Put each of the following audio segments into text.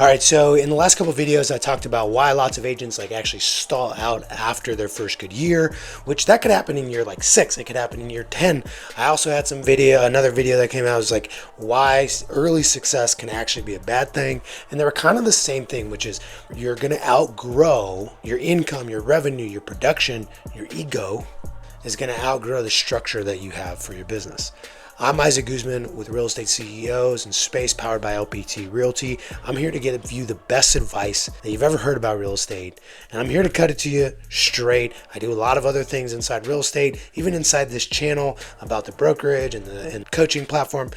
All right, so in the last couple of videos, I talked about why lots of agents actually stall out after their first good year, which that could happen in year 6. It could happen in year 10. I also had another video that came out was why early success can actually be a bad thing. And they were kind of the same thing, which is you're going to outgrow your income, your revenue, your production, your ego is going to outgrow the structure that you have for your business. I'm Isaac Guzman with Real Estate CEOs and Space, powered by LPT Realty. I'm here to give you the best advice that you've ever heard about real estate, and I'm here to cut it to you straight. I do a lot of other things inside real estate, even inside this channel about the brokerage and coaching platform.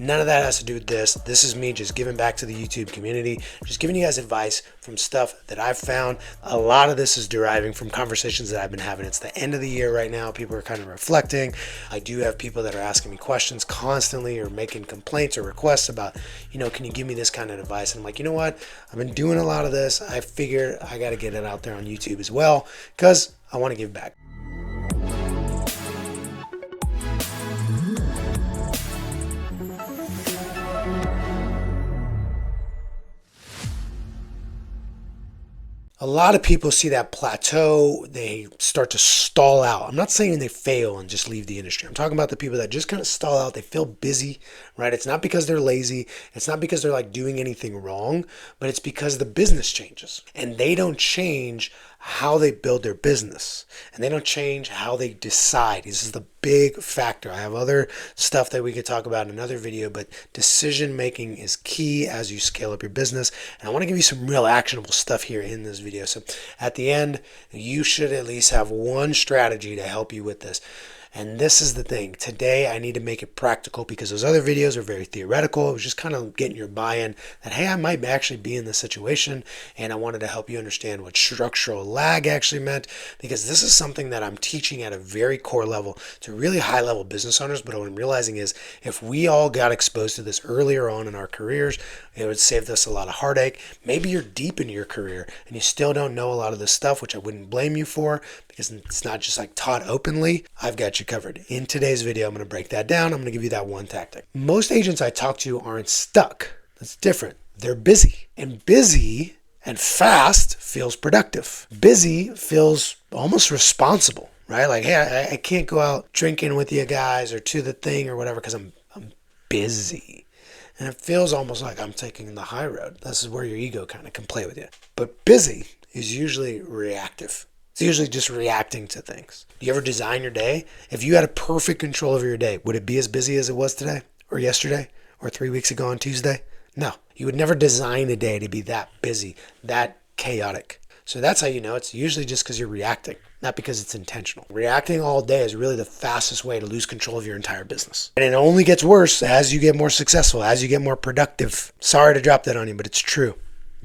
None of that has to do with this. This is me just giving back to the YouTube community, just giving you guys advice from stuff that I've found. A lot of this is deriving from conversations that I've been having. It's the end of the year right now. People are kind of reflecting. I do have people that are asking me questions constantly or making complaints or requests about, can you give me this kind of advice? And I'm like, you know what? I've been doing a lot of this. I figured I got to get it out there on YouTube as well because I want to give back. A lot of people see that plateau, they start to stall out. I'm not saying they fail and just leave the industry. I'm talking about the people that just kind of stall out. They feel busy, right? It's not because they're lazy. It's not because they're doing anything wrong, but it's because the business changes and they don't change how they build their business and they don't change how they decide. This is the big factor. I have other stuff that we could talk about in another video, but decision making is key as you scale up your business. And I want to give you some real actionable stuff here in this video. So at the end, you should at least have one strategy to help you with this. And this is the thing. Today, I need to make it practical because those other videos are very theoretical. It was just kind of getting your buy-in that, hey, I might actually be in this situation. And I wanted to help you understand what structural lag actually meant, because this is something that I'm teaching at a very core level to really high-level business owners. But what I'm realizing is if we all got exposed to this earlier on in our careers, it would save us a lot of heartache. Maybe you're deep into your career and you still don't know a lot of this stuff, which I wouldn't blame you for because it's not just taught openly. I've got you covered. In today's video, I'm going to break that down. I'm going to give you that one tactic. Most agents I talk to aren't stuck. That's different. They're busy. And busy and fast feels productive. Busy feels almost responsible, right? Hey, I can't go out drinking with you guys or to the thing or whatever because I'm busy. And it feels almost like I'm taking the high road. This is where your ego kind of can play with you. But busy is usually reactive. It's usually just reacting to things. Do you ever design your day? If you had a perfect control over your day, would it be as busy as it was today or yesterday or 3 weeks ago on Tuesday? No. You would never design a day to be that busy, that chaotic. So that's how you know it's usually just because you're reacting, not because it's intentional. Reacting all day is really the fastest way to lose control of your entire business. And it only gets worse as you get more successful, as you get more productive. Sorry to drop that on you, but it's true.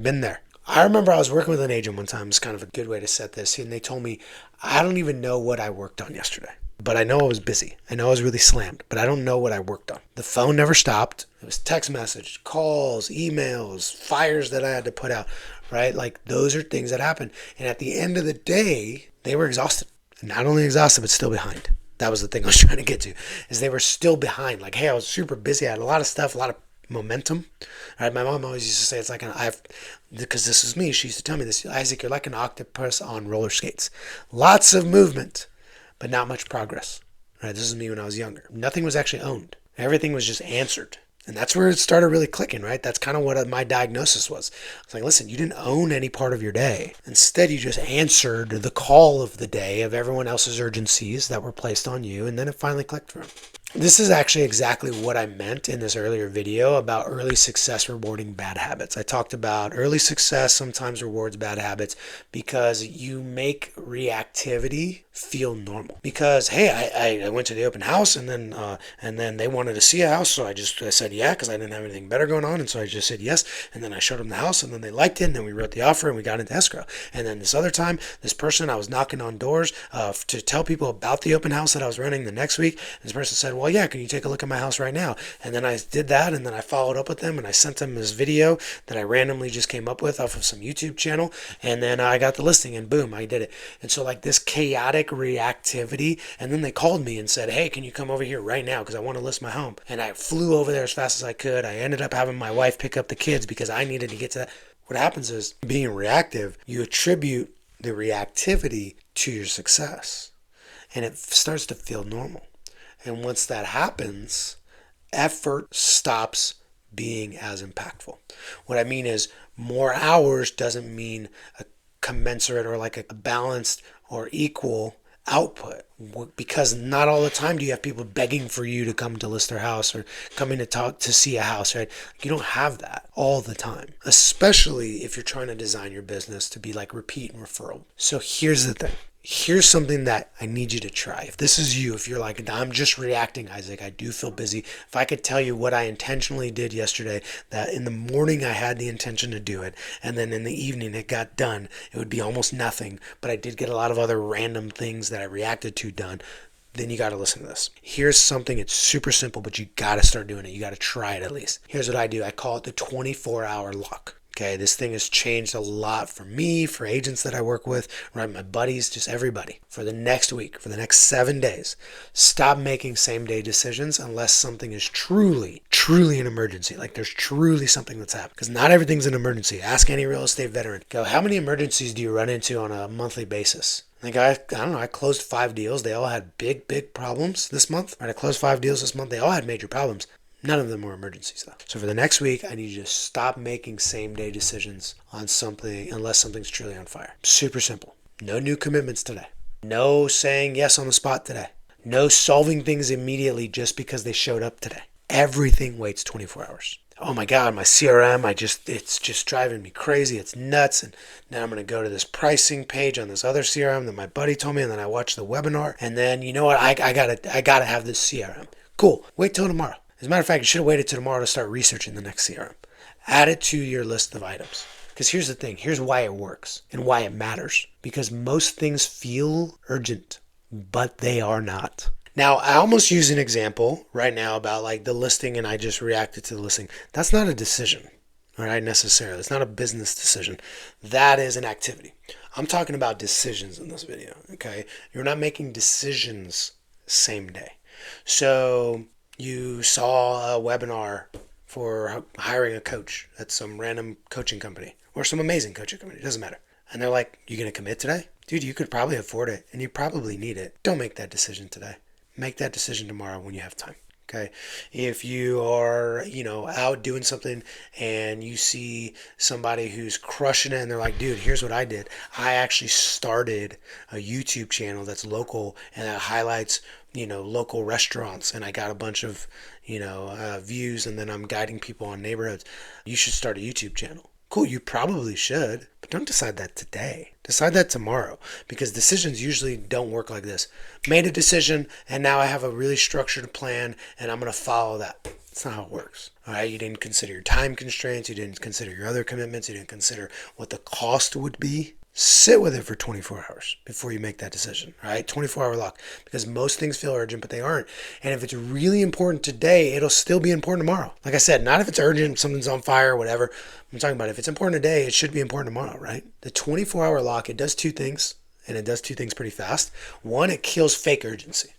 Been there. I remember I was working with an agent one time. It's kind of a good way to set this. And they told me, I don't even know what I worked on yesterday, but I know I was busy. I know I was really slammed, but I don't know what I worked on. The phone never stopped. It was text message, calls, emails, fires that I had to put out, right? Those are things that happen. And at the end of the day, they were exhausted. And not only exhausted, but still behind. That was the thing I was trying to get to, is they were still behind. Hey, I was super busy. I had a lot of stuff, a lot of momentum. All right, my mom always used to say because this was me. She used to tell me this, Isaac, you're like an octopus on roller skates. Lots of movement, but not much progress. All right, this is me when I was younger. Nothing was actually owned. Everything was just answered. And that's where it started really clicking, right? That's kind of what my diagnosis was. I was like, listen, you didn't own any part of your day. Instead, you just answered the call of the day of everyone else's urgencies that were placed on you. And then it finally clicked for them. This is actually exactly what I meant in this earlier video about early success rewarding bad habits. I talked about early success sometimes rewards bad habits because you make reactivity feel normal. Because, hey, I went to the open house and then they wanted to see a house, so I said yeah because I didn't have anything better going on, and so I just said yes, and then I showed them the house, and then they liked it, and then we wrote the offer, and we got into escrow. And then this other time, this person, I was knocking on doors to tell people about the open house that I was running the next week, and this person said, well, yeah, can you take a look at my house right now? And then I did that, and then I followed up with them, and I sent them this video that I randomly just came up with off of some YouTube channel, and then I got the listing, and boom, I did it. And so this chaotic automatic reactivity. And then they called me and said, hey, can you come over here right now? Because I want to list my home. And I flew over there as fast as I could. I ended up having my wife pick up the kids because I needed to get to that. What happens is, being reactive, you attribute the reactivity to your success. And it starts to feel normal. And once that happens, effort stops being as impactful. What I mean is, more hours doesn't mean a commensurate or like a balanced or equal output, because not all the time do you have people begging for you to come to list their house or coming to talk to see a house, right? You don't have that all the time, especially if you're trying to design your business to be like repeat and referral. So here's the thing. Here's something that I need you to try. If this is you, if you're like, I'm just reacting, Isaac, I do feel busy. If I could tell you what I intentionally did yesterday, that in the morning I had the intention to do it, and then in the evening it got done, it would be almost nothing, but I did get a lot of other random things that I reacted to done, then you got to listen to this. Here's something, it's super simple, but you got to start doing it. You got to try it at least. Here's what I do. I call it the 24-hour lock. Okay, this thing has changed a lot for me, for agents that I work with, right? My buddies, just everybody. For the next week, for the next 7 days, stop making same-day decisions unless something is truly an emergency. Like there's truly something that's happened. Because not everything's an emergency. Ask any real estate veteran. Go, how many emergencies do you run into on a monthly basis? Like I don't know, I closed 5 deals. They all had big problems this month. Right, I closed 5 deals this month. They all had major problems. None of them were emergencies though. So for the next week, I need you to stop making same-day decisions on something unless something's truly on fire. Super simple. No new commitments today. No saying yes on the spot today. No solving things immediately just because they showed up today. Everything waits 24 hours. Oh my God, my CRM, it's just driving me crazy. It's nuts. And now I'm going to go to this pricing page on this other CRM that my buddy told me, and then I watch the webinar, and then you know what? I gotta have this CRM. Cool. Wait till tomorrow. As a matter of fact, you should have waited till tomorrow to start researching the next CRM. Add it to your list of items. Because here's the thing. Here's why it works and why it matters. Because most things feel urgent, but they are not. Now, I almost use an example right now about like the listing and I just reacted to the listing. That's not a decision, all right, necessarily. It's not a business decision. That is an activity. I'm talking about decisions in this video, okay? You're not making decisions same day. So you saw a webinar for hiring a coach at some random coaching company or some amazing coaching company. It doesn't matter. And they're like, you going to commit today? Dude, you could probably afford it and you probably need it. Don't make that decision today. Make that decision tomorrow when you have time. Okay. If you are, out doing something and you see somebody who's crushing it and they're like, dude, here's what I did. I actually started a YouTube channel that's local and that highlights, local restaurants, and I got a bunch of, views, and then I'm guiding people on neighborhoods. You should start a YouTube channel. Cool, you probably should, but don't decide that today. Decide that tomorrow, because decisions usually don't work like this. Made a decision, and now I have a really structured plan, and I'm going to follow that. That's not how it works. All right, you didn't consider your time constraints. You didn't consider your other commitments. You didn't consider what the cost would be. Sit with it for 24 hours before you make that decision, all right? 24-hour lock, because most things feel urgent, but they aren't. And if it's really important today, it'll still be important tomorrow. Like I said, not if it's urgent, something's on fire, whatever. I'm talking about if it's important today, it should be important tomorrow, right? The 24-hour lock, it does 2 things, and it does 2 things pretty fast. One, it kills fake urgency.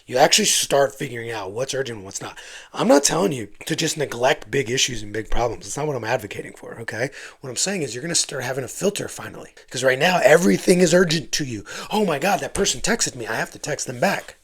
You actually start figuring out what's urgent and what's not. I'm not telling you to just neglect big issues and big problems. That's not what I'm advocating for, okay? What I'm saying is you're going to start having a filter finally. Because right now, everything is urgent to you. Oh my God, that person texted me. I have to text them back.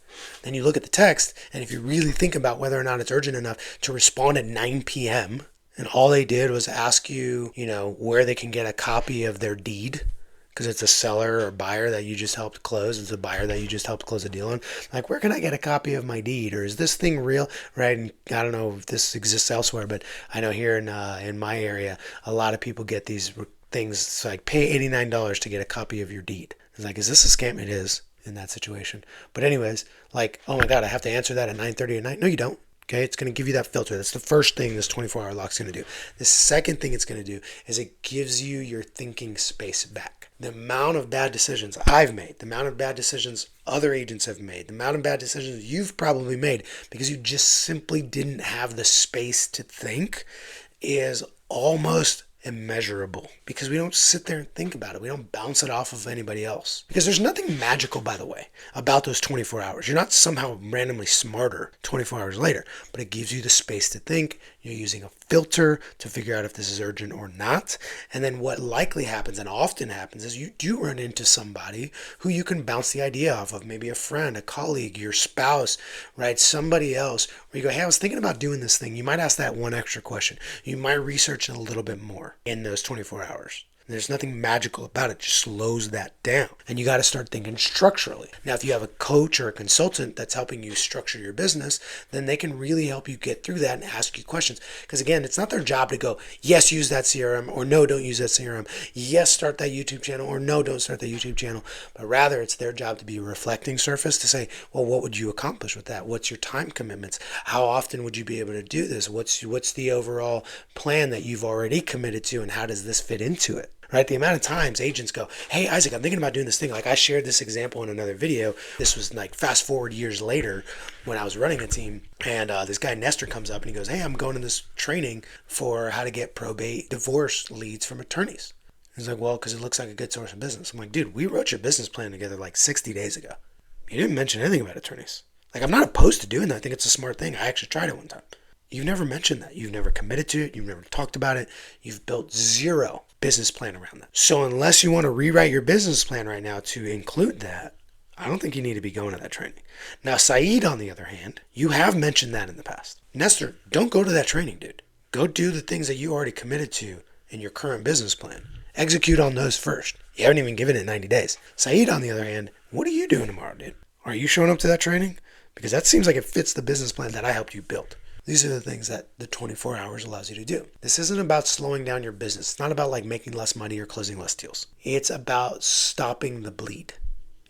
Then you look at the text, and if you really think about whether or not it's urgent enough to respond at 9 p.m., and all they did was ask you, where they can get a copy of their deed, because it's a seller or buyer that you just helped close. It's a buyer that you just helped close a deal on. Like, where can I get a copy of my deed? Or is this thing real? Right? And I don't know if this exists elsewhere, but I know here in my area, a lot of people get these things. It's like, pay $89 to get a copy of your deed. It's like, is this a scam? It is in that situation. But anyways, like, oh my God, I have to answer that at 9:30 at night. No, you don't. Okay, it's going to give you that filter. That's the first thing this 24-hour lock's going to do. The second thing it's going to do is it gives you your thinking space back. The amount of bad decisions I've made, the amount of bad decisions other agents have made, the amount of bad decisions you've probably made because you just simply didn't have the space to think is almost immeasurable because we don't sit there and think about it. We don't bounce it off of anybody else. Because there's nothing magical, by the way, about those 24 hours. You're not somehow randomly smarter 24 hours later, but it gives you the space to think. You're using a filter to figure out if this is urgent or not. And then what likely happens and often happens is you do run into somebody who you can bounce the idea off of, maybe a friend, a colleague, your spouse, right? Somebody else where you go, hey, I was thinking about doing this thing. You might ask that one extra question. You might research it a little bit more in those 24 hours. There's nothing magical about it. It just slows that down. And you got to start thinking structurally. Now, if you have a coach or a consultant that's helping you structure your business, then they can really help you get through that and ask you questions. Because again, it's not their job to go, yes, use that CRM, or no, don't use that CRM. Yes, start that YouTube channel, or no, don't start that YouTube channel. But rather, it's their job to be a reflecting surface to say, well, what would you accomplish with that? What's your time commitments? How often would you be able to do this? What's the overall plan that you've already committed to, and how does this fit into it? Right? The amount of times agents go, hey, Isaac, I'm thinking about doing this thing. Like I shared this example in another video. This was like fast forward years later when I was running a team. And this guy Nestor comes up and he goes, hey, I'm going to this training for how to get probate divorce leads from attorneys. He's like, well, because it looks like a good source of business. I'm like, dude, we wrote your business plan together like 60 days ago. You didn't mention anything about attorneys. Like, I'm not opposed to doing that. I think it's a smart thing. I actually tried it one time. You've never mentioned that. You've never committed to it. You've never talked about it. You've built zero business plan around that. So unless you want to rewrite your business plan right now to include that, I don't think you need to be going to that training. Now, Saeed, on the other hand, you have mentioned that in the past. Nestor, don't go to that training, dude. Go do the things that you already committed to in your current business plan. Execute on those first. You haven't even given it 90 days. Saeed, on the other hand, what are you doing tomorrow, dude? Are you showing up to that training? Because that seems like it fits the business plan that I helped you build. These are the things that the 24 hours allows you to do. This isn't about slowing down your business. It's not about like making less money or closing less deals. It's about stopping the bleed.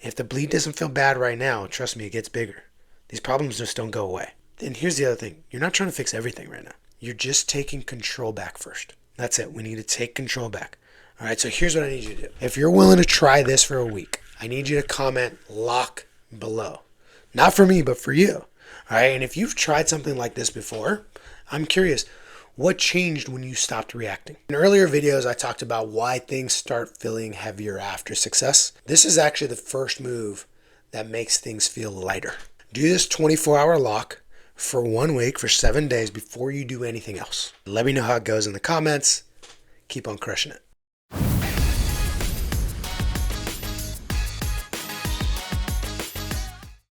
If the bleed doesn't feel bad right now, trust me, it gets bigger. These problems just don't go away. And here's the other thing. You're not trying to fix everything right now. You're just taking control back first. That's it. We need to take control back. All right, so here's what I need you to do. If you're willing to try this for a week, I need you to comment lock below. Not for me, but for you. All right, and if you've tried something like this before, I'm curious, what changed when you stopped reacting? In earlier videos, I talked about why things start feeling heavier after success. This is actually the first move that makes things feel lighter. Do this 24-hour lock for 1 week, for 7 days before you do anything else. Let me know how it goes in the comments. Keep on crushing it.